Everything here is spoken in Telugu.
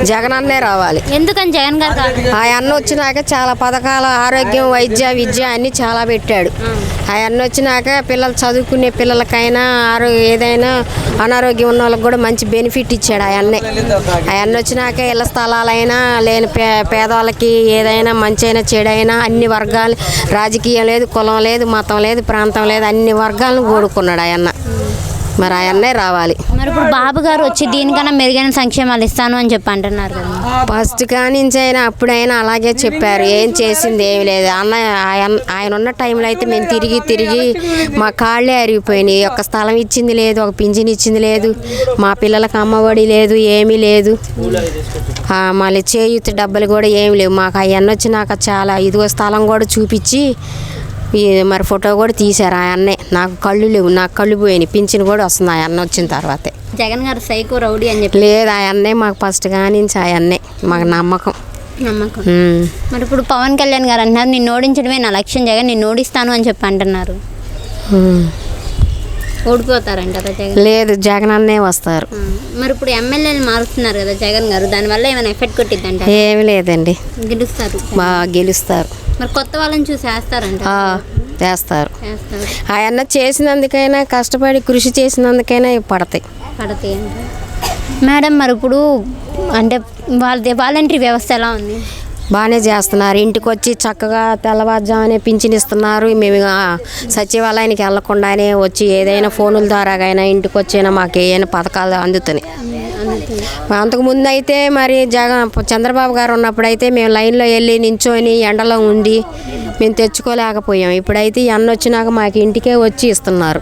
జగన్ అన్నే రావాలి. ఎందుకని జగన్ గారు కావాలి? ఆ అన్న వచ్చినాక చాలా పథకాలు, ఆరోగ్యం, వైద్య, విద్య అన్నీ చాలా పెట్టాడు. ఆ అన్న వచ్చినాక పిల్లలు చదువుకునే పిల్లలకైనా ఏదైనా అనారోగ్యం ఉన్న వాళ్ళకి కూడా మంచి బెనిఫిట్ ఇచ్చాడు ఆ అన్నే. ఆ అన్న వచ్చినాక ఇళ్ళ స్థలాలైనా లేని పేదవాళ్ళకి ఏదైనా మంచి అయినా చెడైనా అన్ని వర్గాలు, రాజకీయం లేదు, కులం లేదు, మతం లేదు, ప్రాంతం లేదు, అన్ని వర్గాలను కోరుకున్నాడు ఆ అన్న. మరి ఆయన్నే రావాలి. మరి ఇప్పుడు బాబు గారు వచ్చి దీనికన్నా మెరుగైన సంక్షేమాలు ఇస్తాను అని చెప్పి అంటున్నారు కదా. ఫస్ట్ కానించి అయినా అప్పుడైనా అలాగే చెప్పారు. ఏం చేసింది ఏమి లేదు. ఆయన ఉన్న టైంలో అయితే మేము తిరిగి మా కాళ్ళే అరిగిపోయినాయి. ఒక స్థలం ఇచ్చింది లేదు, ఒక పింఛన్ ఇచ్చింది లేదు, మా పిల్లలకు అమ్మఒడి లేదు, ఏమీ లేదు. మళ్ళీ చేయూత డబ్బులు కూడా ఏమి లేవు మాకు. అవన్నీ వచ్చి నాకు చాలా ఇదిగో స్థలం కూడా చూపించి మరి ఫోటో కూడా తీశారు ఆ అన్నే. నాకు కళ్ళు లేవు, నాకు కళ్ళు పోయినాయి. పింఛన్ కూడా వస్తుంది ఆ అన్న వచ్చిన తర్వాతే. జగన్ గారు సైకో రౌడీ అని చెప్పి లేదు, ఆ అన్నే మాకు ఫస్ట్ కానించి ఆ అన్నే మాకు నమ్మకం. మరి ఇప్పుడు పవన్ కళ్యాణ్ గారు అంటున్నారు నిన్ను ఓడించడమే నా లక్ష్యం జగన్, నిన్ను ఓడిస్తాను అని చెప్పి అంటున్నారు. ఓడిపోతారంటారా జగన్? లేదు, జగన్ అన్నే వస్తారు. మరి ఇప్పుడు ఎమ్మెల్యేలు మారుస్తున్నారు కదా జగన్ గారు, దానివల్ల ఏమైనా ఎఫెక్ట్ కొట్టిద్దంట? ఏమి లేదండి, గెలుస్తారు, బాగా గెలుస్తారు. మరి కొత్త వాళ్ళని చూసి వేస్తారంట? వేస్తారు. ఆయన చేసినందుకైనా, కష్టపడి కృషి చేసినందుకైనా పడతాయి. మేడం మరి ఇప్పుడు అంటే వాలంటరీ వ్యవస్థ ఎలా ఉంది? బాగానే చేస్తున్నారు. ఇంటికి వచ్చి చక్కగా తెల్లవారుజామునే పింఛన్ ఇస్తున్నారు. మేము సచివాలయానికి వెళ్లకుండానే వచ్చి ఏదైనా ఫోనుల ద్వారాగైనా ఇంటికి వచ్చైనా మాకు ఏదైనా పథకాలు అందుతున్నాయి. అంతకుముందు అయితే మరి చంద్రబాబు గారు ఉన్నప్పుడైతే మేము లైన్లో వెళ్ళి నించొని ఎండలో ఉండి మేము తెచ్చుకోలేకపోయాం. ఇప్పుడైతే అన్న వచ్చినాక మాకు ఇంటికే వచ్చి ఇస్తున్నారు.